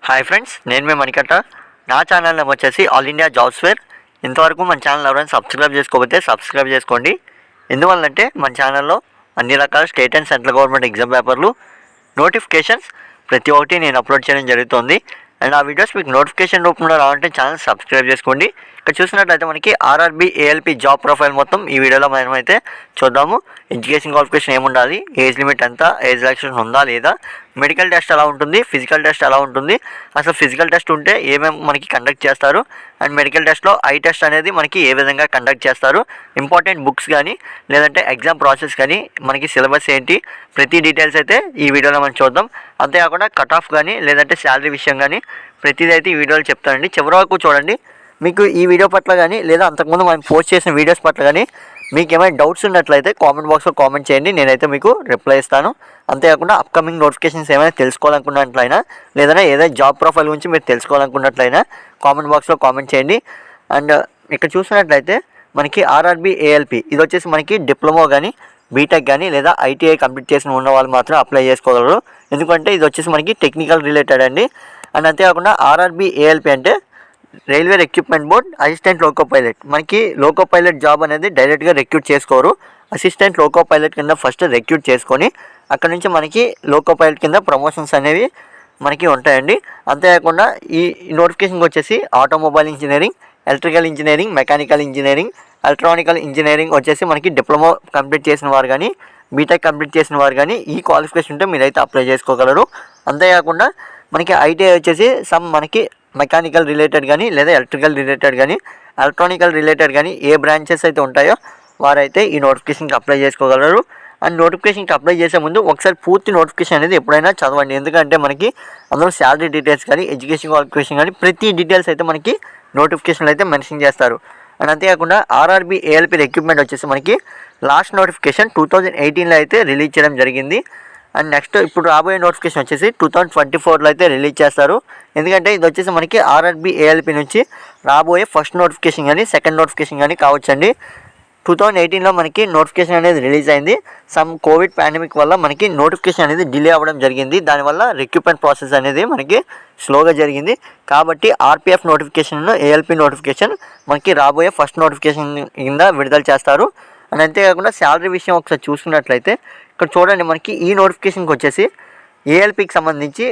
Hi friends, నేను మీ మణికట్ట. నా channel name వచ్చేసి ఆల్ ఇండియా జాబ్స్ ఫేర్. ఇంతవరకు మన ఛానల్ ఎవరైనా సబ్స్క్రైబ్ చేసుకోకపోతే సబ్స్క్రైబ్ చేసుకోండి. ఎందువల్లంటే మన ఛానల్లో అన్ని రకాల state and central government exam పేపర్లు నోటిఫికేషన్స్ ప్రతి ఒక్కటి నేను అప్లోడ్ చేయడం జరుగుతుంది. అండ్ ఆ వీడియోస్ మీకు నోటిఫికేషన్ రూపంలో రావాలంటే ఛానల్ సబ్స్క్రైబ్ చేసుకోండి. ఇక్కడ చూసినట్లయితే మనకి ఆర్ఆర్బీ ఏఎల్పీ జాబ్ ప్రొఫైల్ మొత్తం ఈ వీడియోలో మనమైతే చూద్దాము. ఎడ్యుకేషన్ క్వాలిఫికేషన్ ఏముండాలి, ఏజ్ లిమిట్ ఎంత, ఏజ్ రిలాక్సేషన్ ఉందా లేదా, మెడికల్ టెస్ట్ ఎలా ఉంటుంది, ఫిజికల్ టెస్ట్ ఎలా ఉంటుంది, అసలు ఫిజికల్ టెస్ట్ ఉంటే ఏమేమి మనకి కండక్ట్ చేస్తారు, అండ్ మెడికల్ టెస్ట్లో ఐ టెస్ట్ అనేది మనకి ఏ విధంగా కండక్ట్ చేస్తారు, ఇంపార్టెంట్ బుక్స్ కానీ లేదంటే ఎగ్జామ్ ప్రాసెస్ కానీ మనకి సిలబస్ ఏంటి, ప్రతి డీటెయిల్స్ అయితే ఈ వీడియోలో మనం చూద్దాం. అంతేకాకుండా కట్ ఆఫ్ కానీ లేదంటే శాలరీ విషయం కానీ ప్రతిదీ అయితే ఈ వీడియోలో చెప్తానండి. చివరి వరకు చూడండి. మీకు ఈ వీడియో పట్ల కానీ లేదా అంతకుముందు మనం పోస్ట్ చేసిన వీడియోస్ పట్ల కానీ మీకు ఏమైనా డౌట్స్ ఉన్నట్లయితే కామెంట్ బాక్స్లో కామెంట్ చేయండి, నేనైతే మీకు రిప్లై ఇస్తాను. అంతేకాకుండా అప్కమింగ్ నోటిఫికేషన్స్ ఏమైనా తెలుసుకోవాలనుకున్నట్లయినా లేదంటే ఏదైనా జాబ్ ప్రొఫైల్ గురించి మీరు తెలుసుకోవాలనుకున్నట్లయినా కామెంట్ బాక్స్లో కామెంట్ చేయండి. అండ్ ఇక్కడ చూసినట్లయితే మనకి ఆర్ఆర్బీ ఏఎల్పీ ఇది వచ్చేసి మనకి డిప్లొమా కానీ బీటెక్ కానీ లేదా ఐటీఐ కంప్లీట్ చేసిన ఉన్న వాళ్ళు మాత్రం అప్లై చేసుకోగలరు. ఎందుకంటే ఇది వచ్చేసి మనకి టెక్నికల్ రిలేటెడ్ అండి. అండ్ అంతేకాకుండా ఆర్ఆర్బీ ఏఎల్పీ అంటే railway recruitment board assistant loco pilot. మనకి లోకో పైలట్ జాబ్ అనేది డైరెక్ట్గా రిక్రూట్ చేసుకోరు. అసిస్టెంట్ లోకో పైలట్ కింద ఫస్ట్ రిక్రూట్ చేసుకొని అక్కడ నుంచి మనకి లోకో పైలట్ కింద ప్రమోషన్స్ అనేవి మనకి ఉంటాయండి. అంతేకాకుండా ఈ నోటిఫికేషన్కి వచ్చేసి automobile engineering, electrical engineering, mechanical engineering, electronical engineering వచ్చేసి మనకి డిప్లొమా కంప్లీట్ చేసిన వారు కానీ బీటెక్ కంప్లీట్ చేసిన వారు కానీ ఈ క్వాలిఫికేషన్ ఉంటే మీరైతే అప్లై చేసుకోగలరు. అంతేకాకుండా మనకి ఐటీఐ వచ్చేసి మనకి మెకానికల్ రిలేటెడ్ కానీ లేదా ఎలక్ట్రికల్ రిలేటెడ్ కానీ ఎలక్ట్రానికల్ రిలేటెడ్ కానీ ఏ బ్రాంచెస్ అయితే ఉంటాయో వారైతే ఈ నోటిఫికేషన్కి అప్లై చేసుకోగలరు. అండ్ నోటిఫికేషన్కి అప్లై చేసే ముందు ఒకసారి పూర్తి నోటిఫికేషన్ అనేది ఎప్పుడైనా చదవండి. ఎందుకంటే మనకి అందులో శాలరీ డీటెయిల్స్ కానీ ఎడ్యుకేషన్ క్వాలిఫికేషన్ కానీ ప్రతి డీటెయిల్స్ అయితే మనకి నోటిఫికేషన్లో అయితే మెన్షన్ చేస్తారు. అండ్ అంతేకాకుండా ఆర్ఆర్బీ ఏఎల్పీ రిక్రూట్మెంట్ వచ్చేసి మనకి లాస్ట్ నోటిఫికేషన్ 2018లో అయితే రిలీజ్ చేయడం జరిగింది. అండ్ నెక్స్ట్ ఇప్పుడు రాబోయే నోటిఫికేషన్ వచ్చేసి 2024లో అయితే రిలీజ్ చేస్తారు. ఎందుకంటే ఇది వచ్చేసి మనకి ఆర్ఆర్బీ ఏఎల్పీ నుంచి రాబోయే ఫస్ట్ నోటిఫికేషన్ కానీ సెకండ్ నోటిఫికేషన్ కానీ కావచ్చండి. 2018లో మనకి నోటిఫికేషన్ అనేది రిలీజ్ అయింది. కోవిడ్ పాండమిక్ వల్ల మనకి నోటిఫికేషన్ అనేది డిలే అవ్వడం జరిగింది. దానివల్ల రిక్రూట్మెంట్ ప్రాసెస్ అనేది మనకి స్లోగా జరిగింది. కాబట్టి ఆర్పిఎఫ్ నోటిఫికేషన్, ఏఎల్పీ నోటిఫికేషన్ మనకి రాబోయే ఫస్ట్ నోటిఫికేషన్ కింద విడుదల చేస్తారు. అండ్ అంతేకాకుండా శాలరీ విషయం ఒకసారి చూసుకున్నట్లయితే ఇక్కడ చూడండి, మనకి ఈ నోటిఫికేషన్కి వచ్చేసి ఏఎల్పీకి సంబంధించి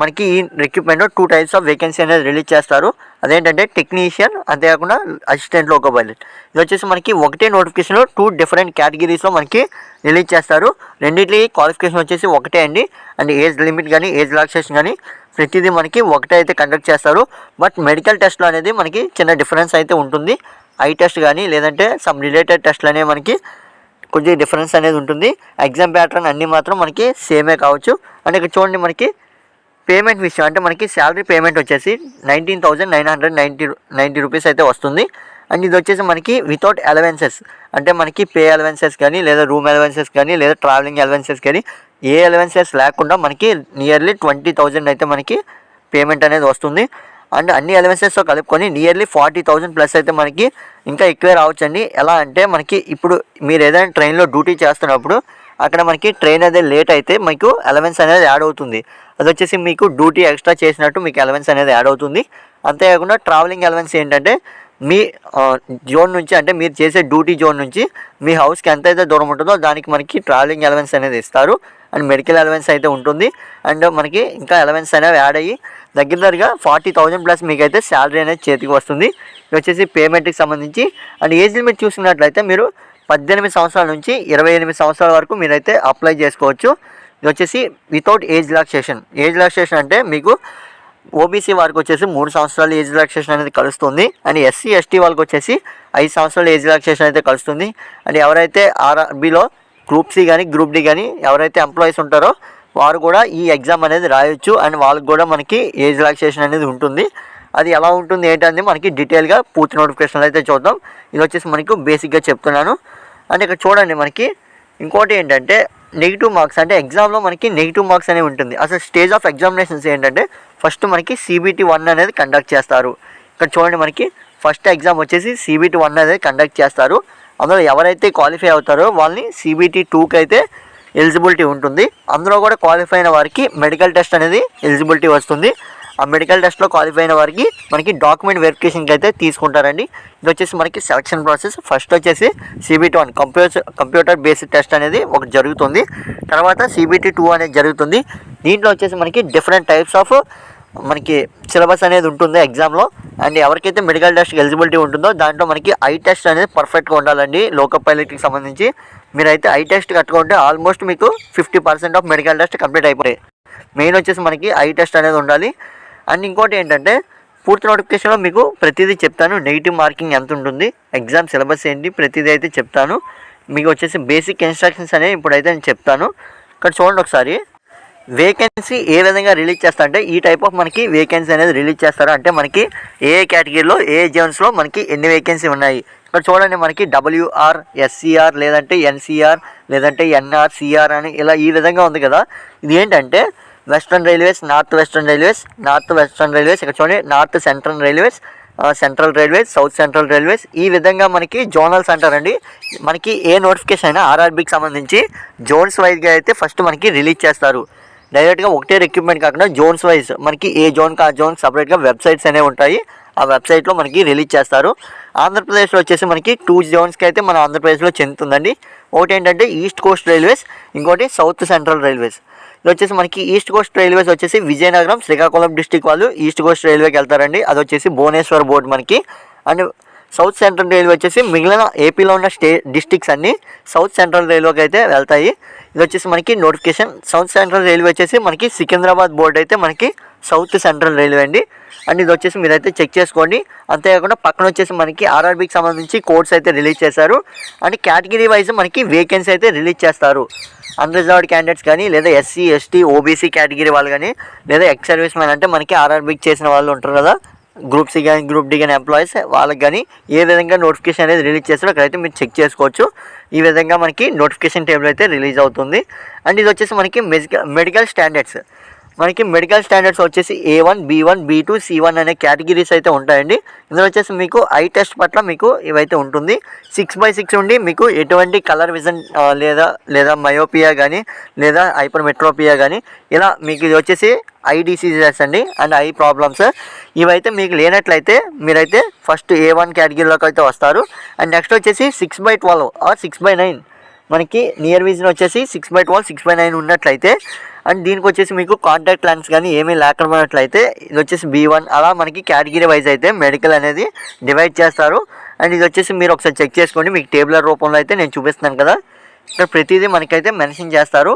మనకి ఈ రిక్రూట్మెంట్లో 2 టైప్స్ ఆఫ్ వేకెన్సీ అనేది రిలీజ్ చేస్తారు. అదేంటంటే టెక్నీషియన్, అంతేకాకుండా అసిస్టెంట్ లోకో పైలట్. ఇది వచ్చేసి మనకి ఒకటే నోటిఫికేషన్లో 2 డిఫరెంట్ కేటగిరీస్లో మనకి రిలీజ్ చేస్తారు. రెండింటికి క్వాలిఫికేషన్ వచ్చేసి ఒకటే అండి. అండ్ ఏజ్ లిమిట్ కానీ ఏజ్ రిలాక్సేషన్ కానీ ప్రతిదీ మనకి ఒకటే అయితే కండక్ట్ చేస్తారు. బట్ మెడికల్ టెస్ట్లో అనేది మనకి చిన్న డిఫరెన్స్ అయితే ఉంటుంది. ఐ టెస్ట్ కానీ లేదంటే రిలేటెడ్ టెస్ట్లు అనేవి మనకి కొంచెం డిఫరెన్స్ అనేది ఉంటుంది. ఎగ్జామ్ ప్యాటర్న్ అన్నీ మాత్రం మనకి సేమే కావచ్చు. అండ్ ఇక్కడ చూడండి, మనకి పేమెంట్ విషయం అంటే మనకి శాలరీ పేమెంట్ వచ్చేసి 19,990 రూపీస్ అయితే వస్తుంది. అండ్ ఇది వచ్చేసి మనకి వితౌట్ అలవెన్సెస్, అంటే మనకి పే అలవెన్సెస్ కానీ లేదా రూమ్ అలవెన్సెస్ కానీ లేదా ట్రావెలింగ్ అలవెన్సెస్ కానీ ఏ అలవెన్సెస్ లేకుండా మనకి నియర్లీ 20,000 అయితే మనకి పేమెంట్ అనేది వస్తుంది. అండ్ అన్ని అలవెన్సెస్తో కలుపుకొని నియర్లీ 40,000 ప్లస్ అయితే మనకి ఇంకా ఎక్కువే రావచ్చండి. ఎలా అంటే మనకి ఇప్పుడు మీరు ఏదైనా ట్రైన్లో డ్యూటీ చేస్తున్నప్పుడు అక్కడ మనకి ట్రైన్ అనేది లేట్ అయితే మీకు అలవెన్స్ అనేది యాడ్ అవుతుంది. అది వచ్చేసి మీకు డ్యూటీ ఎక్స్ట్రా చేసినట్టు మీకు అలవెన్స్ అనేది యాడ్ అవుతుంది. అంతేకాకుండా ట్రావెలింగ్ అలవెన్స్ ఏంటంటే మీ జోన్ నుంచి, అంటే మీరు చేసే డ్యూటీ జోన్ నుంచి మీ హౌస్కి ఎంతైతే దూరం ఉంటుందో దానికి మనకి ట్రావెలింగ్ అలవెన్స్ అనేది ఇస్తారు. అండ్ మెడికల్ అలవెన్స్ అయితే ఉంటుంది. అండ్ మనకి ఇంకా అలవెన్స్ అనేవి యాడ్ అయ్యి దగ్గరగా 40,000 ప్లస్ మీకు అయితే శాలరీ అనేది చేతికి వస్తుంది. ఇది వచ్చేసి పేమెంట్కి సంబంధించి. అండ్ ఏజ్ లిమిట్ చూసుకున్నట్లయితే మీరు 18 సంవత్సరాల నుంచి 28 సంవత్సరాల వరకు మీరైతే అప్లై చేసుకోవచ్చు. ఇది వచ్చేసి without age relaxation. Age relaxation అంటే మీకు ఓబీసీ వారికి వచ్చేసి 3 సంవత్సరాలు ఏజ్ రిలాక్సేషన్ అనేది కలుస్తుంది. అండ్ ఎస్సీ ఎస్టీ వాళ్ళకి వచ్చేసి 5 సంవత్సరాలు ఏజ్ రిలాక్సేషన్ అయితే కలుస్తుంది. అండ్ ఎవరైతే ఆర్ఆర్బీలో గ్రూప్ సి కానీ గ్రూప్ డి కానీ ఎవరైతే ఎంప్లాయీస్ ఉంటారో వారు కూడా ఈ ఎగ్జామ్ అనేది రాయొచ్చు. అండ్ వాళ్ళకి కూడా మనకి ఏజ్ రిలాక్సేషన్ అనేది ఉంటుంది. అది ఎలా ఉంటుంది ఏంటనేది మనకి డీటెయిల్గా పూర్తి నోటిఫికేషన్లు అయితే చూద్దాం. ఇది వచ్చేసి మనకు బేసిక్గా చెప్తున్నాను. అండ్ ఇక్కడ చూడండి, మనకి ఇంకోటి ఏంటంటే నెగిటివ్ మార్క్స్, అంటే ఎగ్జామ్లో మనకి నెగిటివ్ మార్క్స్ అనేవి ఉంటుంది. అసలు స్టేజ్ ఆఫ్ ఎగ్జామినేషన్స్ ఏంటంటే ఫస్ట్ మనకి CBT 1 అనేది కండక్ట్ చేస్తారు. ఇక్కడ చూడండి, మనకి ఫస్ట్ ఎగ్జామ్ వచ్చేసి CBT 1 అనేది కండక్ట్ చేస్తారు. అందులో ఎవరైతే క్వాలిఫై అవుతారో వాళ్ళని CBT 2కి అయితే ఎలిజిబిలిటీ ఉంటుంది. అందులో కూడా క్వాలిఫై అయిన వారికి మెడికల్ టెస్ట్ అనేది ఎలిజిబిలిటీ వస్తుంది. ఆ మెడికల్ టెస్ట్లో క్వాలిఫై అయిన వారికి మనకి డాక్యుమెంట్ వెరిఫికేషన్కి అయితే తీసుకుంటారండి. ఇది వచ్చేసి మనకి సెలక్షన్ ప్రాసెస్. ఫస్ట్ వచ్చేసి CBT1 కంప్యూటర్ బేస్డ్ టెస్ట్ అనేది ఒకటి జరుగుతుంది. తర్వాత CBT2 అనేది జరుగుతుంది. దీంట్లో వచ్చేసి మనకి డిఫరెంట్ టైప్స్ ఆఫ్ మనకి సిలబస్ అనేది ఉంటుంది ఎగ్జామ్లో. అండ్ ఎవరికైతే మెడికల్ టెస్ట్కి ఎలిజిబిలిటీ ఉంటుందో దాంట్లో మనకి ఐ టెస్ట్ అనేది పర్ఫెక్ట్గా ఉండాలండి. లోకల్ పైలట్కి సంబంధించి మీరైతే ఐ టెస్ట్ కట్టుకుంటే ఆల్మోస్ట్ మీకు 50% ఆఫ్ మెడికల్ టెస్ట్ కంప్లీట్ అయిపోయాయి. మెయిన్ వచ్చేసి మనకి ఐ టెస్ట్ అనేది ఉండాలి. అండ్ ఇంకోటి ఏంటంటే పూర్తి నోటిఫికేషన్లో మీకు ప్రతిదీ చెప్తాను. నెగిటివ్ మార్కింగ్ ఎంత ఉంటుంది, ఎగ్జామ్ సిలబస్ ఏంటి, ప్రతిదీ అయితే చెప్తాను. మీకు వచ్చేసి బేసిక్ ఇన్స్ట్రక్షన్స్ అనేవి ఇప్పుడైతే నేను చెప్తాను. ఇక్కడ చూడండి ఒకసారి. వేకెన్సీ ఏ విధంగా రిలీజ్ చేస్తా అంటే ఈ టైప్ ఆఫ్ మనకి వేకెన్సీ అనేది రిలీజ్ చేస్తారు. అంటే మనకి ఏ కేటగిరీలో ఏ జోన్స్లో మనకి ఎన్ని వేకెన్సీ ఉన్నాయి ఇక్కడ చూడండి. మనకి WR, SCR లేదంటే NCR లేదంటే NR, CR అని ఇలా ఈ విధంగా ఉంది కదా. ఇది ఏంటంటే western railways, north western railways, ఇక్కడ చూడండి north central railways, central railways, south central railways, ఈ విధంగా మనకి జోనల్స్ అంటారండి. మనకి ఏ నోటిఫికేషన్ అయినా RRBకి సంబంధించి జోన్స్ వైజ్గా అయితే ఫస్ట్ మనకి రిలీజ్ చేస్తారు. డైరెక్ట్గా ఒకటే రిక్రూట్మెంట్ కాకుండా జోన్స్ వైజ్ మనకి ఏ జోన్కి ఆ జోన్ సపరేట్గా వెబ్సైట్స్ అనేవి ఉంటాయి. ఆ వెబ్సైట్లో మనకి రిలీజ్ చేస్తారు. ఆంధ్రప్రదేశ్లో వచ్చేసి మనకి 2 జోన్స్కి అయితే మన ఆంధ్రప్రదేశ్లో చెందుతుందండి. ఒకటి ఏంటంటే ఈస్ట్ కోస్ట్ రైల్వేస్, ఇంకోటి సౌత్ సెంట్రల్ రైల్వేస్. ఇది వచ్చేసి మనకి ఈస్ట్ కోస్ట్ రైల్వేస్ వచ్చేసి విజయనగరం, శ్రీకాకుళం డిస్టిక్ వాళ్ళు ఈస్ట్ కోస్ట్ రైల్వేకి వెళ్తారండి. అది వచ్చేసి భువనేశ్వర్ బోర్డు మనకి. అండ్ సౌత్ సెంట్రల్ రైల్వే వచ్చేసి మిగిలిన ఏపీలో ఉన్న డిస్టిక్స్ అన్నీ సౌత్ సెంట్రల్ రైల్వేకి అయితే వెళ్తాయి. ఇది వచ్చేసి మనకి నోటిఫికేషన్. సౌత్ సెంట్రల్ రైల్వే వచ్చేసి మనకి సికింద్రాబాద్ బోర్డు అయితే మనకి సౌత్ సెంట్రల్ రైల్వే అండి. అండ్ ఇది వచ్చేసి మీరైతే చెక్ చేసుకోండి. అంతేకాకుండా పక్కన వచ్చేసి మనకి RRBకి సంబంధించి కోడ్స్ అయితే రిలీజ్ చేశారు. అండ్ కేటగిరీ వైజ్ మనకి వేకెన్సీ అయితే రిలీజ్ చేస్తారు. అన్రిజర్వ్డ్ క్యాండిడేట్స్ కానీ లేదా SC, ST, OBC కేటగిరీ వాళ్ళు కానీ లేదా ఎక్స్ సర్వీస్ మ్యాన్ అంటే మనకి RRBకి చేసిన వాళ్ళు ఉంటారు కదా, గ్రూప్ C కానీ గ్రూప్ D కానీ ఎంప్లాయీస్ వాళ్ళకి కానీ ఏ విధంగా నోటిఫికేషన్ అనేది రిలీజ్ చేస్తారో అక్కడైతే మీరు చెక్ చేసుకోవచ్చు. ఈ విధంగా మనకి నోటిఫికేషన్ టేబుల్ అయితే రిలీజ్ అవుతుంది. అండ్ ఇది వచ్చేసి మనకి మెడికల్ స్టాండర్డ్స్. మనకి మెడికల్ స్టాండర్డ్స్ వచ్చేసి A1, B1, B2, C1 అనే కేటగిరీస్ అయితే ఉంటాయండి. ఇందులో వచ్చేసి మీకు ఐ టెస్ట్ పట్ల మీకు ఇవైతే ఉంటుంది. 6/6 ఉండి మీకు ఎటువంటి కలర్ విజన్ లేదా మయోపియా కానీ లేదా హైపర్మెట్రోపియా కానీ ఇలా మీకు ఇది వచ్చేసి ఐ డిసీజెస్ అండి అండ్ ఐ ప్రాబ్లమ్స్. ఇవైతే మీకు లేనట్లయితే మీరైతే ఫస్ట్ A1 కేటగిరీలోకి అయితే వస్తారు. అండ్ నెక్స్ట్ వచ్చేసి 6/12 ఆర్ 6/9 మనకి నియర్ విజన్ వచ్చేసి 6/12, 6/9 ఉన్నట్లయితే అండ్ దీనికి వచ్చేసి మీకు కాంటాక్ట్ లెన్స్ కానీ ఏమీ లేకపోయినట్లయితే ఇది వచ్చేసి B1 అలా మనకి కేటగిరీ వైజ్ అయితే మెడికల్ అనేది డివైడ్ చేస్తారు. అండ్ ఇది వచ్చేసి మీరు ఒకసారి చెక్ చేసుకోండి. మీకు టేబులర్ రూపంలో అయితే నేను చూపిస్తున్నాను కదా, ఇక్కడ ప్రతిదీ మనకైతే మెన్షన్ చేస్తారు.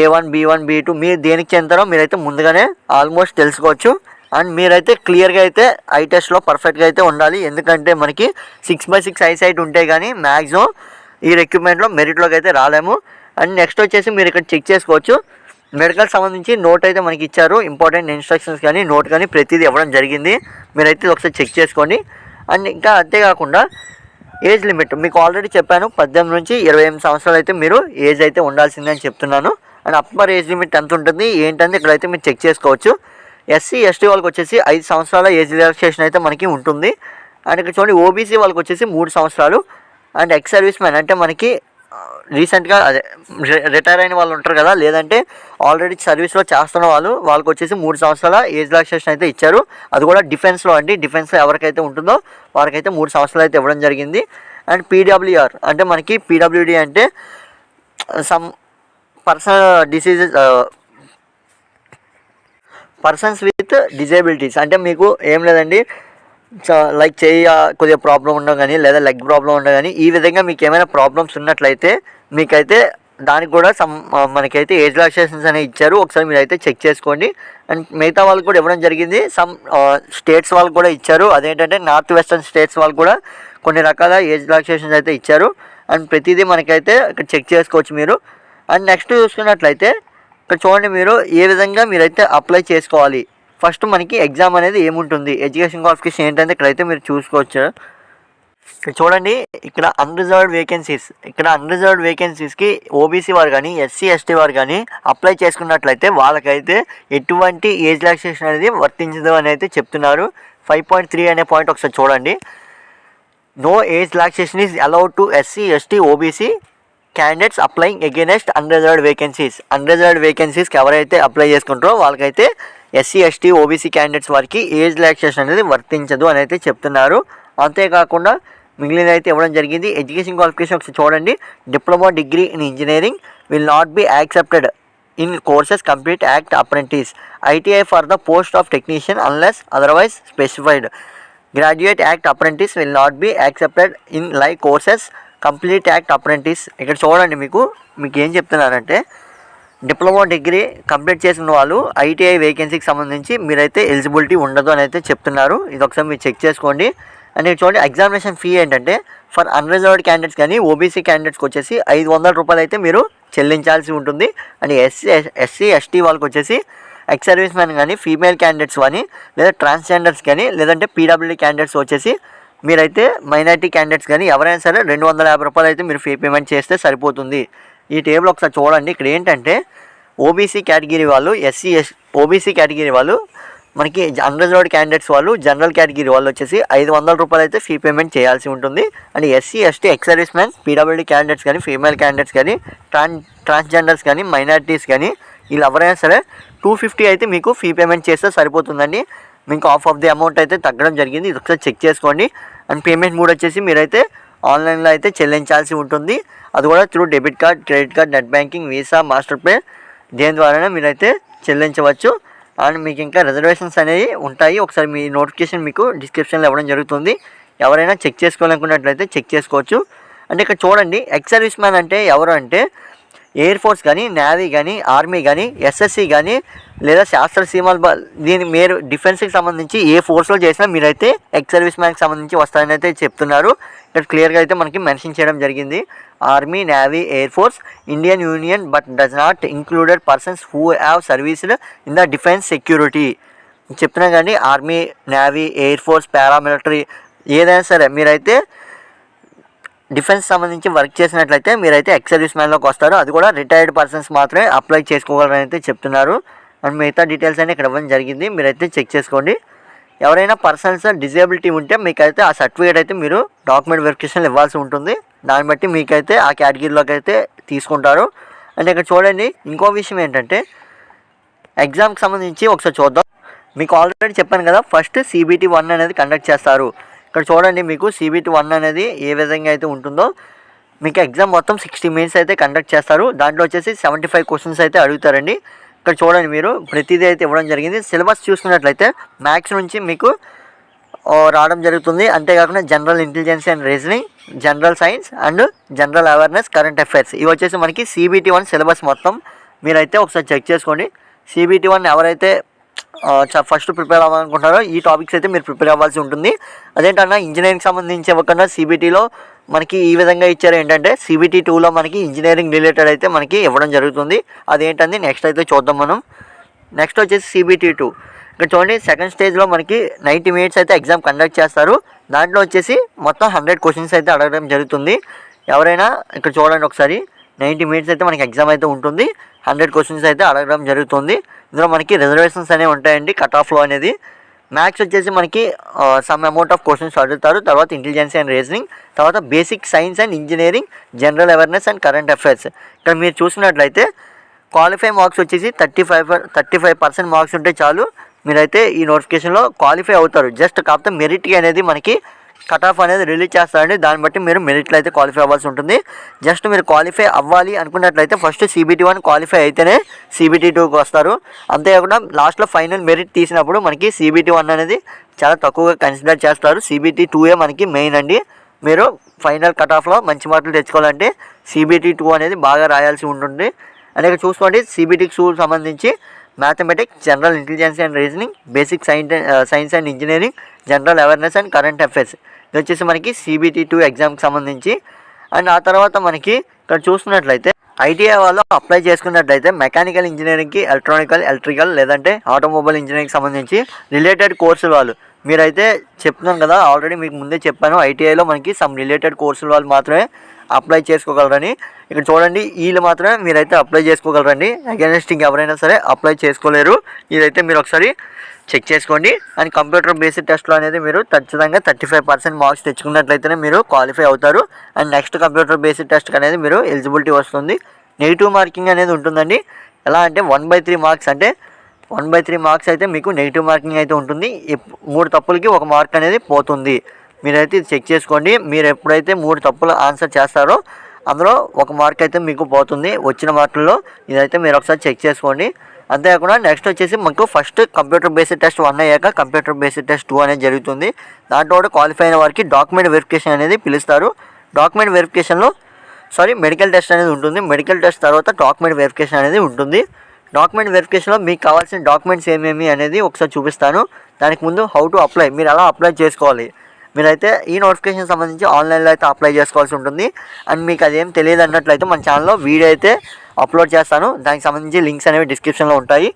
A1, B1, B2 మీరు దేనికి చెందుతారో మీరైతే ముందుగానే ఆల్మోస్ట్ తెలుసుకోవచ్చు. అండ్ మీరైతే క్లియర్గా అయితే ఐ టెస్ట్లో పర్ఫెక్ట్గా అయితే ఉండాలి. ఎందుకంటే మనకి 6/6 ఐసైట్ ఉంటే కానీ మ్యాక్సిమం ఈ రిక్రూట్మెంట్లో మెరిట్లోకి అయితే రాలేము. అండ్ నెక్స్ట్ వచ్చేసి మీరు ఇక్కడ చెక్ చేసుకోవచ్చు. మెడికల్ సంబంధించి నోట్ అయితే మనకి ఇచ్చారు. ఇంపార్టెంట్ ఇన్స్ట్రక్షన్స్ కానీ నోట్ కానీ ప్రతిదీ ఇవ్వడం జరిగింది. మీరైతే ఒకసారి చెక్ చేసుకోండి. అండ్ ఇంకా అంతేకాకుండా ఏజ్ లిమిట్ మీకు ఆల్రెడీ చెప్పాను. 18 నుంచి 28 సంవత్సరాలు అయితే మీరు ఏజ్ అయితే ఉండాల్సిందని చెప్తున్నాను. అండ్ అప్పర్ ఏజ్ లిమిట్ ఎంత ఉంటుంది ఏంటంటే ఇక్కడైతే మీరు చెక్ చేసుకోవచ్చు. SC, ST వాళ్ళకి వచ్చేసి 5 సంవత్సరాల ఏజ్ రిలాక్సేషన్ అయితే మనకి ఉంటుంది. అండ్ ఇక్కడ చూడండి OBC వాళ్ళకి వచ్చేసి 3 సంవత్సరాలు. అండ్ ఎక్స్ సర్వీస్ మ్యాన్ అంటే మనకి రీసెంట్గా అదే రిటైర్ అయిన వాళ్ళు ఉంటారు కదా, లేదంటే ఆల్రెడీ సర్వీస్లో చేస్తున్న వాళ్ళకి వచ్చేసి 3 సంవత్సరాల ఏజ్ రిలాక్సేషన్ అయితే ఇచ్చారు. అది కూడా డిఫెన్స్లో అండి. డిఫెన్స్లో ఎవరికైతే ఉంటుందో వారికైతే 3 సంవత్సరాలు అయితే ఇవ్వడం జరిగింది. అండ్ PWR అంటే మనకి PWD అంటే సమ్ పర్సన్స్ విత్ డిజేబిలిటీస్ అంటే మీకు ఏం లేదండి, లైక్ చెయ్యి కొద్దిగా ప్రాబ్లం ఉండవు కానీ లేదా లెగ్ ప్రాబ్లం ఉండవు కానీ ఈ విధంగా మీకు ఏమైనా ప్రాబ్లమ్స్ ఉన్నట్లయితే మీకైతే దానికి కూడా మనకైతే ఏజ్ రిలాక్సేషన్స్ అనేవి ఇచ్చారు. ఒకసారి మీరు అయితే చెక్ చేసుకోండి. అండ్ మిగతా వాళ్ళకి కూడా ఇవ్వడం జరిగింది. సమ్ స్టేట్స్ వాళ్ళకి కూడా ఇచ్చారు. అదేంటంటే నార్త్ వెస్టర్న్ స్టేట్స్ వాళ్ళు కూడా కొన్ని రకాల ఏజ్ రిలాక్సేషన్స్ అయితే ఇచ్చారు. అండ్ ప్రతిదీ మనకైతే ఇక్కడ చెక్ చేసుకోవచ్చు మీరు. అండ్ నెక్స్ట్ చూసుకున్నట్లయితే ఇక్కడ చూడండి మీరు ఏ విధంగా మీరైతే అప్లై చేసుకోవాలి. ఫస్ట్ మనకి ఎగ్జామ్ అనేది ఏముంటుంది, ఎడ్యుకేషన్ క్వాలిఫికేషన్ ఏంటంటే ఇక్కడైతే మీరు చూసుకోవచ్చు. ఇక్కడ చూడండి ఇక్కడ అన్రిజర్వ్డ్ వేకెన్సీస్కి OBC వారు కానీ SC, ST వారు కానీ అప్లై చేసుకున్నట్లయితే వాళ్ళకైతే ఎటువంటి ఏజ్ రిలాక్సేషన్ అనేది వర్తించదు అని అయితే చెప్తున్నారు. 5.3 అనే పాయింట్ ఒకసారి చూడండి. No age relaxation is allowed to SC, ST, OBC candidates applying against unreserved వేకెన్సీస్కి ఎవరైతే అప్లై చేసుకుంటారో వాళ్ళకైతే ఎస్సీ ఎస్టీ ఓబీసీ క్యాండిడేట్స్ వారికి ఏజ్ రిలాక్సేషన్ అనేది వర్తించదు అని అయితే చెప్తున్నారు. అంతేకాకుండా మిగిలిన అయితే ఇవ్వడం జరిగింది. ఎడ్యుకేషన్ క్వాలిఫికేషన్ ఒకసారి చూడండి. Diploma degree in engineering will not be accepted in courses complete act apprentice, ITI for the post of technician unless otherwise specified, graduate act apprentice will not be accepted in like courses complete act apprentice. ఇక్కడ చూడండి, మీకు ఏం చెప్తున్నారంటే diploma degree complete చేసిన వాళ్ళు ITI వేకెన్సీకి సంబంధించి మీరైతే eligibility ఉండదు అని అయితే చెప్తున్నారు. ఇది ఒకసారి మీరు చెక్ చేసుకోండి. అండ్ చూడండి, ఎగ్జామినేషన్ ఫీ ఏంటంటే ఫర్ అన్రిజర్వ్డ్ క్యాండిడేట్స్ కానీ ఓబీసీ క్యాండిడేట్స్కి వచ్చేసి 500 రూపాయలు అయితే మీరు చెల్లించాల్సి ఉంటుంది. అండ్ ఎస్సీ ఎస్టీ వాళ్ళకి వచ్చేసి ఎక్స్ సర్వీస్ మ్యాన్ కానీ ఫీమేల్ క్యాండిడేట్స్ కానీ లేదా ట్రాన్స్జెండర్స్ కానీ లేదంటే పీడబ్ల్యూడీ క్యాండిడేట్స్ వచ్చేసి మీరైతే మైనారిటీ క్యాండిడేట్స్ కానీ ఎవరైనా సరే 250 రూపాయలు అయితే మీరు ఫీ పేమెంట్ చేస్తే సరిపోతుంది. ఈ టేబుల్ ఒకసారి చూడండి. ఇక్కడ ఏంటంటే ఓబీసీ కేటగిరీ వాళ్ళు ఓబీసీ కేటగిరీ వాళ్ళు మనకి అన్రిజర్వ్డ్ క్యాండిడేట్స్ వాళ్ళు జనరల్ కేటగిరీ వాళ్ళు వచ్చేసి 500 రూపాయలు అయితే ఫీ పేమెంట్ చేయాల్సి ఉంటుంది. And SC ST ex service man PWD candidates కానీ ఫీమేల్ క్యాండిడేట్స్ కానీ ట్రాన్స్జెండర్స్ కానీ మైనారిటీస్ కానీ వీళ్ళు ఎవరైనా సరే 250 అయితే మీకు ఫీ పేమెంట్ చేస్తే సరిపోతుందండి. మీకు హాఫ్ ఆఫ్ ది అమౌంట్ అయితే తగ్గడం జరిగింది. ఇది ఒకసారి చెక్ చేసుకోండి. అండ్ పేమెంట్ మోడ్ వచ్చేసి మీరైతే ఆన్లైన్లో అయితే చెల్లించాల్సి ఉంటుంది. అది కూడా through debit card, credit card, net banking, visa, master pay దేని ద్వారానే మీరైతే చెల్లించవచ్చు. అండ్ మీకు ఇంకా రిజర్వేషన్స్ అనేవి ఉంటాయి. ఒకసారి మీ నోటిఫికేషన్ మీకు డిస్క్రిప్షన్లో ఇవ్వడం జరుగుతుంది. ఎవరైనా చెక్ చేసుకోవాలనుకున్నట్లయితే చెక్ చేసుకోవచ్చు. అంటే ఇక్కడ చూడండి, ఎక్స్ సర్వీస్ మ్యాన్ అంటే ఎవరు అంటే ఎయిర్ ఫోర్స్ కానీ, నేవీ కానీ, ఆర్మీ కానీ, ఎస్ఎస్సి కానీ లేదా శాస్త్ర సీమల దీని మీరు డిఫెన్స్కి సంబంధించి ఏ ఫోర్స్లో చేసినా మీరైతే ఎక్స్ సర్వీస్ మ్యాన్కి సంబంధించి వస్తారని అయితే చెప్తున్నారు. ఇక్కడ క్లియర్గా అయితే మనకి మెన్షన్ చేయడం జరిగింది. Army, navy, air force, Indian union but does not included persons who have serviced in the defence security. చెప్తున్నా కానీ army, navy, air force, paramilitary ఏదైనా సరే మీరైతే డిఫెన్స్ సంబంధించి వర్క్ చేసినట్లయితే మీరైతే ఎక్స్ సర్వీస్ మ్యాన్లోకి వస్తారు. అది కూడా రిటైర్డ్ పర్సన్స్ మాత్రమే అప్లై చేసుకోగలరని అయితే చెప్తున్నారు. అండ్ మిగతా డీటెయిల్స్ అన్నీ ఇక్కడ ఇవ్వడం జరిగింది. మీరైతే చెక్ చేసుకోండి. ఎవరైనా పర్సన్స్ డిజేబిలిటీ ఉంటే మీకైతే ఆ సర్టిఫికేట్ అయితే మీరు డాక్యుమెంట్ వెరిఫికేషన్ ఇవ్వాల్సి ఉంటుంది. దాన్ని బట్టి మీకైతే ఆ కేటగిరీలోకి అయితే తీసుకుంటారు. అండ్ ఇక్కడ చూడండి, ఇంకో విషయం ఏంటంటే ఎగ్జామ్కి సంబంధించి ఒకసారి చూద్దాం. మీకు ఆల్రెడీ చెప్పాను కదా, ఫస్ట్ CBT 1 అనేది కండక్ట్ చేస్తారు. ఇక్కడ చూడండి, మీకు CBT 1 అనేది ఏ విధంగా అయితే ఉంటుందో మీకు ఎగ్జామ్ మొత్తం 60 మినిట్స్ అయితే కండక్ట్ చేస్తారు. దాంట్లో వచ్చేసి 75 క్వశ్చన్స్ అయితే అడుగుతారండి. ఇక్కడ చూడండి, మీరు ప్రతిదీ అయితే ఇవ్వడం జరిగింది. సిలబస్ చూసుకున్నట్లయితే మ్యాథ్స్ నుంచి మీకు రావడం జరుగుతుంది. అంతేకాకుండా general intelligence and reasoning, general science and general awareness, current affairs ఇవి వచ్చేసి మనకి CBT 1 సిలబస్ మొత్తం మీరైతే ఒకసారి చెక్ చేసుకోండి. CBT 1 ఎవరైతే ఫస్ట్ ప్రిపేర్ అవ్వాలనుకుంటారో ఈ టాపిక్స్ అయితే మీరు ప్రిపేర్ అవ్వాల్సి ఉంటుంది. అదేంటన్నా ఇంజనీరింగ్ సంబంధించి ఇవ్వకుండా CBTలో మనకి ఈ విధంగా ఇచ్చారు. ఏంటంటే CBT 2లో మనకి ఇంజనీరింగ్ రిలేటెడ్ అయితే మనకి ఇవ్వడం జరుగుతుంది. అదేంటంది నెక్స్ట్ అయితే చూద్దాం మనం. నెక్స్ట్ వచ్చేసి CBT 2. ఇక్కడ చూడండి, సెకండ్ స్టేజ్లో మనకి 90 మినిట్స్ అయితే ఎగ్జామ్ కండక్ట్ చేస్తారు. దాంట్లో వచ్చేసి మొత్తం 100 క్వశ్చన్స్ అయితే అడగడం జరుగుతుంది. ఎవరైనా ఇక్కడ చూడండి ఒకసారి, 90 మినిట్స్ అయితే మనకి ఎగ్జామ్ అయితే ఉంటుంది. 100 క్వశ్చన్స్ అయితే అడగడం జరుగుతుంది. ఇందులో మనకి రిజర్వేషన్స్ అనేవి ఉంటాయండి. కట్ ఆఫ్లో అనేది మ్యాథ్స్ వచ్చేసి మనకి సమ్ అమౌంట్ ఆఫ్ క్వశ్చన్స్ అడుగుతారు. తర్వాత ఇంటెలిజెన్స్ అండ్ రీజనింగ్, తర్వాత basic science and engineering, general awareness and current affairs. ఇక్కడ మీరు చూసినట్లయితే క్వాలిఫై మార్క్స్ వచ్చేసి 35% మార్క్స్ ఉంటే చాలు, మీరైతే ఈ నోటిఫికేషన్లో క్వాలిఫై అవుతారు. జస్ట్ కాకపోతే మెరిట్ అనేది మనకి కట్ ఆఫ్ అనేది రిలీజ్ చేస్తారండి. దాన్ని బట్టి మీరు మెరిట్లో అయితే క్వాలిఫై అవ్వాల్సి ఉంటుంది. జస్ట్ మీరు క్వాలిఫై అవ్వాలి అనుకున్నట్లయితే ఫస్ట్ CBT 1 క్వాలిఫై అయితేనే CBT 2కి వస్తారు. అంతేకాకుండా లాస్ట్లో ఫైనల్ మెరిట్ తీసినప్పుడు మనకి CBT 1 అనేది చాలా తక్కువగా కన్సిడర్ చేస్తారు. CBT 2ఏ మనకి మెయిన్ అండి. మీరు ఫైనల్ కట్ ఆఫ్లో మంచి మార్కులు తెచ్చుకోవాలంటే CBT 2 అనేది బాగా రాయాల్సి ఉంటుంది. అనేది చూసుకోండి, CBT 2 సంబంధించి mathematics, general intelligence and reasoning, basic science and engineering, general awareness and current affairs ఇది వచ్చేసి మనకి CBT 2 ఎగ్జామ్కి సంబంధించి. అండ్ ఆ తర్వాత మనకి ఇక్కడ చూసుకున్నట్లయితే ITI వాళ్ళు అప్లై చేసుకున్నట్లయితే మెకానికల్ ఇంజనీరింగ్కి, ఎలక్ట్రికల్ లేదంటే ఆటోమొబైల్ ఇంజనీరింగ్కి సంబంధించి రిలేటెడ్ కోర్సుల వాళ్ళు మీరైతే చెప్తున్నాను కదా, ఆల్రెడీ మీకు ముందే చెప్పాను. ITIలో మనకి సమ్ రిలేటెడ్ కోర్సుల వాళ్ళు మాత్రమే అప్లై చేసుకోగలరని. ఇక్కడ చూడండి, వీళ్ళు మాత్రమే మీరైతే అప్లై చేసుకోగలరండి. అగైనెస్ట్ ఎవరైనా సరే అప్లై చేసుకోలేరు. ఇదైతే మీరు ఒకసారి చెక్ చేసుకోండి. అండ్ కంప్యూటర్ బేస్డ్ టెస్ట్లో అనేది మీరు ఖచ్చితంగా 35% మార్క్స్ తెచ్చుకున్నట్లయితేనే మీరు క్వాలిఫై అవుతారు. And next computer based test అనేది మీరు ఎలిజిబిలిటీ వస్తుంది. నెగిటివ్ మార్కింగ్ అనేది ఉంటుందండి. ఎలా అంటే 1/3 మార్క్స్ అంటే 1/3 మార్క్స్ అయితే మీకు నెగిటివ్ మార్కింగ్ అయితే ఉంటుంది. 3 తప్పులకి 1 మార్క్ అనేది పోతుంది. మీరైతే ఇది చెక్ చేసుకోండి. మీరు ఎప్పుడైతే 3 తప్పులు ఆన్సర్ చేస్తారో అందులో 1 మార్క్ అయితే మీకు పోతుంది వచ్చిన మార్కుల్లో. ఇదైతే మీరు ఒకసారి చెక్ చేసుకోండి. అంతేకాకుండా నెక్స్ట్ వచ్చేసి మనకు ఫస్ట్ కంప్యూటర్ బేస్డ్ టెస్ట్ 1 అయ్యాక కంప్యూటర్ బేస్డ్ టెస్ట్ 2 అనేది జరుగుతుంది. దాంట్లో కూడా క్వాలిఫై అయిన వారికి డాక్యుమెంట్ వెరిఫికేషన్ అనేది పిలుస్తారు. డాక్యుమెంట్ వెరిఫికేషన్లో మెడికల్ టెస్ట్ అనేది ఉంటుంది. మెడికల్ టెస్ట్ తర్వాత డాక్యుమెంట్ వెరిఫికేషన్ అనేది ఉంటుంది. డాక్యుమెంట్ వెరిఫికేషన్లో మీకు కావాల్సిన డాక్యుమెంట్స్ ఏమేమి అనేది ఒకసారి చూపిస్తాను. దానికి ముందు హౌ టు అప్లై, మీరు ఎలా అప్లై చేసుకోవాలి. మీరైతే ఈ నోటిఫికేషన్ సంబంధించి ఆన్లైన్లో అయితే అప్లై చేసుకోవాల్సి ఉంటుంది. అండ్ మీకు అదేం తెలియదు అన్నట్లయితే మన ఛానల్లో వీడియో అయితే అప్లోడ్ చేస్తాను. దానికి సంబంధించి లింక్స్ అనేవి డిస్క్రిప్షన్లో ఉంటాయి.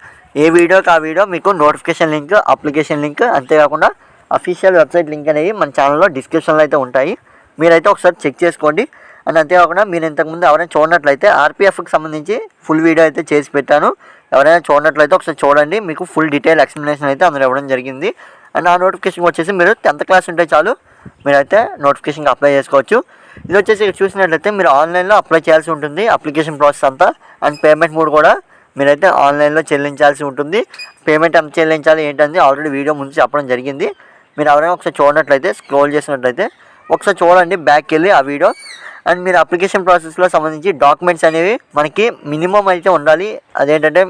ఏ వీడియోకి ఆ వీడియో మీకు నోటిఫికేషన్ లింక్, అప్లికేషన్ లింక్, అంతేకాకుండా అఫీషియల్ వెబ్సైట్ లింక్ అనేవి మన ఛానల్లో డిస్క్రిప్షన్లో అయితే ఉంటాయి. మీరైతే ఒకసారి చెక్ చేసుకోండి. అండ్ అంతేకాకుండా మీరు ఇంతకుముందు ఎవరైనా చూడనట్లయితే ఆర్పిఎఫ్కి సంబంధించి ఫుల్ వీడియో అయితే చేసి పెట్టాను. ఎవరైనా చూడనట్లయితే ఒకసారి చూడండి. మీకు ఫుల్ డీటెయిల్ ఎక్స్ప్లెనేషన్ అయితే అందులో ఇవ్వడం జరిగింది. అండ్ ఆ నోటిఫికేషన్ వచ్చేసి మీరు 10th క్లాస్ ఉంటే చాలు మీరైతే నోటిఫికేషన్కి అప్లై చేసుకోవచ్చు. ఇది వచ్చేసి చూసినట్లయితే మీరు ఆన్లైన్లో అప్లై చేయాల్సి ఉంటుంది అప్లికేషన్ ప్రాసెస్ అంతా. అండ్ పేమెంట్ మోడ్ కూడా మీరైతే ఆన్లైన్లో చెల్లించాల్సి ఉంటుంది. పేమెంట్ ఎంత చెల్లించాలి ఏంటంటే ఆల్రెడీ వీడియో ముందు చెప్పడం జరిగింది. మీరు ఎవరైనా ఒకసారి చూడనట్లయితే స్క్రోల్ చేసినట్లయితే ఒకసారి చూడండి బ్యాక్కి వెళ్ళి ఆ వీడియో. అండ్ మీరు అప్లికేషన్ ప్రాసెస్లో సంబంధించి డాక్యుమెంట్స్ అనేవి మనకి మినిమం అయితే ఉండాలి. అదేంటంటే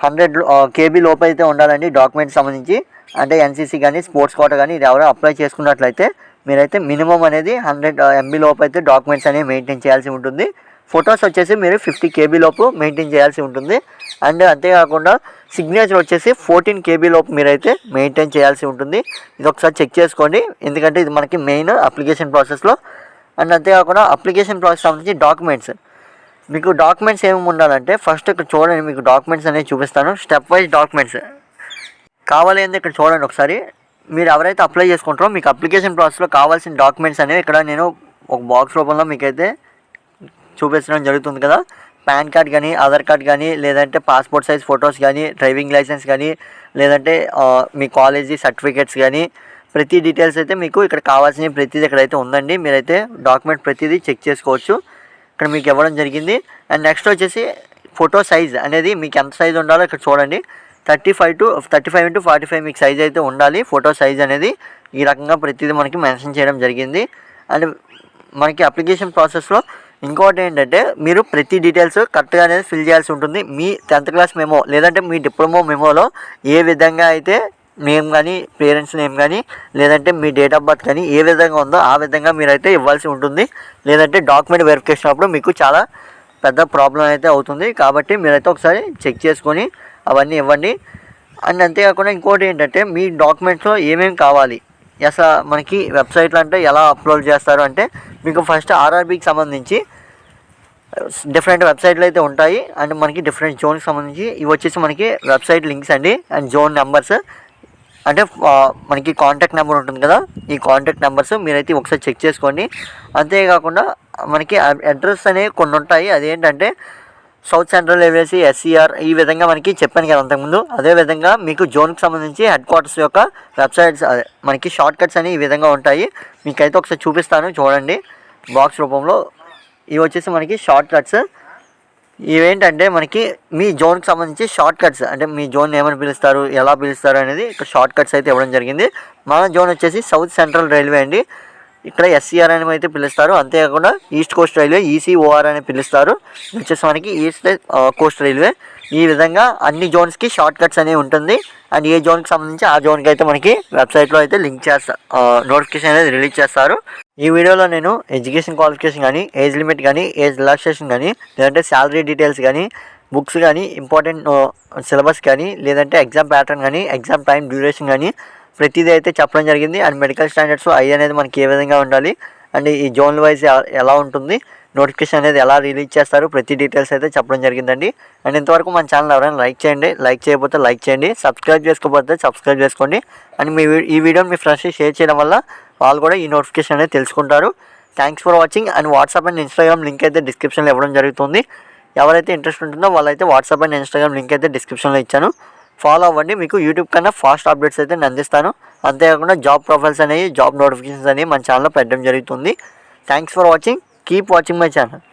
100 KB లోపు అయితే ఉండాలండి డాక్యుమెంట్స్ సంబంధించి. అంటే ఎన్సీసీ కానీ స్పోర్ట్స్ కోటా కానీ ఇది ఎవరైనా అప్లై చేసుకున్నట్లయితే మీరైతే మినిమం అనేది 100 MB లోపు అయితే డాక్యుమెంట్స్ అనేవి మెయింటైన్ చేయాల్సి ఉంటుంది. ఫొటోస్ వచ్చేసి మీరు 50 KB లోపు మెయింటైన్ చేయాల్సి ఉంటుంది. అండ్ అంతేకాకుండా సిగ్నేచర్ వచ్చేసి 14 KB లోపు మీరైతే మెయింటైన్ చేయాల్సి ఉంటుంది. ఇది ఒకసారి చెక్ చేసుకోండి, ఎందుకంటే ఇది మనకి మెయిన్ అప్లికేషన్ ప్రాసెస్లో. అండ్ అంతేకాకుండా అప్లికేషన్ ప్రాసెస్ సంబంధించి డాక్యుమెంట్స్, మీకు డాక్యుమెంట్స్ ఏమేమి ఉండాలంటే ఫస్ట్ ఇక్కడ చూడండి, మీకు డాక్యుమెంట్స్ అనేవి చూపిస్తాను. స్టెప్ వైజ్ డాక్యుమెంట్స్ కావాలి అంటే ఇక్కడ చూడండి ఒకసారి. మీరు ఎవరైతే అప్లై చేసుకుంటారో మీకు అప్లికేషన్ ప్రాసెస్లో కావాల్సిన డాక్యుమెంట్స్ అనేవి ఇక్కడ నేను ఒక బాక్స్ రూపంలో మీకైతే చూపించడం జరుగుతుంది కదా. పాన్ కార్డ్ కానీ, ఆధార్ కార్డ్ కానీ, లేదంటే పాస్పోర్ట్ సైజ్ ఫొటోస్ కానీ, డ్రైవింగ్ లైసెన్స్ కానీ, లేదంటే మీ కాలేజీ సర్టిఫికేట్స్ కానీ, ప్రతి డీటెయిల్స్ అయితే మీకు ఇక్కడ కావాల్సిన ప్రతిదీ ఇక్కడైతే ఉందండి. మీరైతే డాక్యుమెంట్ ప్రతిదీ చెక్ చేసుకోవచ్చు, ఇక్కడ మీకు ఇవ్వడం జరిగింది. అండ్ నెక్స్ట్ వచ్చేసి ఫోటో సైజ్ అనేది మీకు ఎంత సైజ్ ఉండాలో ఇక్కడ చూడండి. 35 × 45 మీకు సైజ్ అయితే ఉండాలి. ఫోటో సైజ్ అనేది ఈ రకంగా ప్రతిదీ మనకి మెన్షన్ చేయడం జరిగింది. అండ్ మనకి అప్లికేషన్ ప్రాసెస్లో ఇంకోటి ఏంటంటే మీరు ప్రతి డీటెయిల్స్ కరెక్ట్గా అనేది ఫిల్ చేయాల్సి ఉంటుంది. మీ 10th క్లాస్ మెమో లేదంటే మీ డిప్లొమా మెమోలో ఏ విధంగా అయితే నేమ్ కానీ, పేరెంట్స్ నేమ్ కానీ, లేదంటే మీ డేట్ ఆఫ్ బర్త్ కానీ ఏ విధంగా ఉందో ఆ విధంగా మీరైతే ఇవ్వాల్సి ఉంటుంది. లేదంటే డాక్యుమెంట్ వెరిఫికేషన్ అప్పుడు మీకు చాలా పెద్ద ప్రాబ్లం అయితే అవుతుంది. కాబట్టి మీరైతే ఒకసారి చెక్ చేసుకొని అవన్నీ ఇవ్వండి. అండ్ అంతేకాకుండా ఇంకోటి ఏంటంటే మీ డాక్యుమెంట్స్లో ఏమేమి కావాలి అసలు మనకి వెబ్సైట్లో అంటే ఎలా అప్లోడ్ చేస్తారు అంటే మీకు ఫస్ట్ ఆర్ఆర్బీకి సంబంధించి డిఫరెంట్ వెబ్సైట్లు అయితే ఉంటాయి. అండ్ మనకి డిఫరెంట్ జోన్కి సంబంధించి ఇవి వచ్చేసి మనకి వెబ్సైట్ లింక్స్ అండి. అండ్ జోన్ నెంబర్స్ అంటే మనకి కాంటాక్ట్ నెంబర్ ఉంటుంది కదా, ఈ కాంటాక్ట్ నెంబర్స్ మీరైతే ఒకసారి చెక్ చేసుకోండి. అంతేకాకుండా మనకి అడ్రస్ అనేవి కొన్ని ఉంటాయి. అదేంటంటే సౌత్ సెంట్రల్ రైల్వేస్, SCR ఈ విధంగా మనకి చెప్పాను కదా అంతకుముందు. అదేవిధంగా మీకు జోన్కి సంబంధించి హెడ్ క్వార్టర్స్ యొక్క వెబ్సైట్స్ మనకి షార్ట్ కట్స్ అనేవి ఈ విధంగా ఉంటాయి. మీకైతే ఒకసారి చూపిస్తాను చూడండి బాక్స్ రూపంలో. ఇవి వచ్చేసి మనకి షార్ట్ కట్స్. ఇవేంటంటే మనకి మీ జోన్కి సంబంధించి షార్ట్ కట్స్, అంటే మీ జోన్ ఏమని పిలుస్తారు, ఎలా పిలుస్తారు అనేది ఇక్కడ షార్ట్ కట్స్ అయితే ఇవ్వడం జరిగింది. మన జోన్ వచ్చేసి సౌత్ సెంట్రల్ రైల్వే అండి. ఇక్కడ SCR అని అయితే పిలుస్తారు. అంతేకాకుండా ఈస్ట్ కోస్ట్ రైల్వే ECOR అని పిలుస్తారు. వచ్చేసి మనకి ఈస్ట్ కోస్ట్ రైల్వే. ఈ విధంగా అన్ని జోన్స్కి షార్ట్ కట్స్ అనేవి ఉంటుంది. అండ్ ఏ జోన్కి సంబంధించి ఆ జోన్కి అయితే మనకి వెబ్సైట్లో అయితే లింక్ చేస్తారు, నోటిఫికేషన్ అనేది రిలీజ్ చేస్తారు. ఈ వీడియోలో నేను ఎడ్యుకేషన్ క్వాలిఫికేషన్ కానీ, ఏజ్ లిమిట్ కానీ, ఏజ్ రిలాక్సేషన్ కానీ, లేదంటే శాలరీ డీటెయిల్స్ కానీ, బుక్స్ కానీ, ఇంపార్టెంట్ సిలబస్ కానీ, లేదంటే ఎగ్జామ్ ప్యాటర్న్ కానీ, ఎగ్జామ్ టైం డ్యూరేషన్ కానీ ప్రతిదీ అయితే చెప్పడం జరిగింది. అండ్ మెడికల్ స్టాండర్డ్స్ అనేది మనకి ఏ విధంగా ఉండాలి, అండ్ ఈ జోన్ వైజ్ ఎలా ఉంటుంది, నోటిఫికేషన్ అనేది ఎలా రిలీజ్ చేస్తారు, ప్రతి డీటెయిల్స్ అయితే చెప్పడం జరిగిందండి. అండ్ ఇంతవరకు మన ఛానల్ ఎవరైనా లైక్ చేయండి, లైక్ చేయకపోతే లైక్ చేయండి, సబ్స్క్రైబ్ చేసుకోకపోతే సబ్స్క్రైబ్ చేసుకోండి. అండ్ ఈ వీడియోని మీ ఫ్రెండ్స్కి షేర్ చేయడం వల్ల వాళ్ళు కూడా ఈ నోటిఫికేషన్ అనేది తెలుసుకుంటారు. Thanks for watching. And WhatsApp and Instagram link అయితే డిస్క్రిప్షన్లో ఇవ్వడం జరుగుతుంది. ఎవరైతే ఇంట్రెస్ట్ ఉంటుందో వాళ్ళైతే వాట్సాప్ అండ్ ఇన్స్టాగ్రామ్ లింక్ అయితే డిస్క్రిప్షన్లో ఇచ్చాను, ఫాలో అవ్వండి. మీకు యూట్యూబ్ కన్నా ఫాస్ట్ అప్డేట్స్ అయితే నేను అందిస్తాను. అంతేకాకుండా జాబ్ ప్రొఫైల్స్ అనేవి, జాబ్ నోటిఫికేషన్స్ అనేవి మన ఛానల్లో పెట్టడం జరుగుతుంది. Thanks for watching. Keep watching my channel.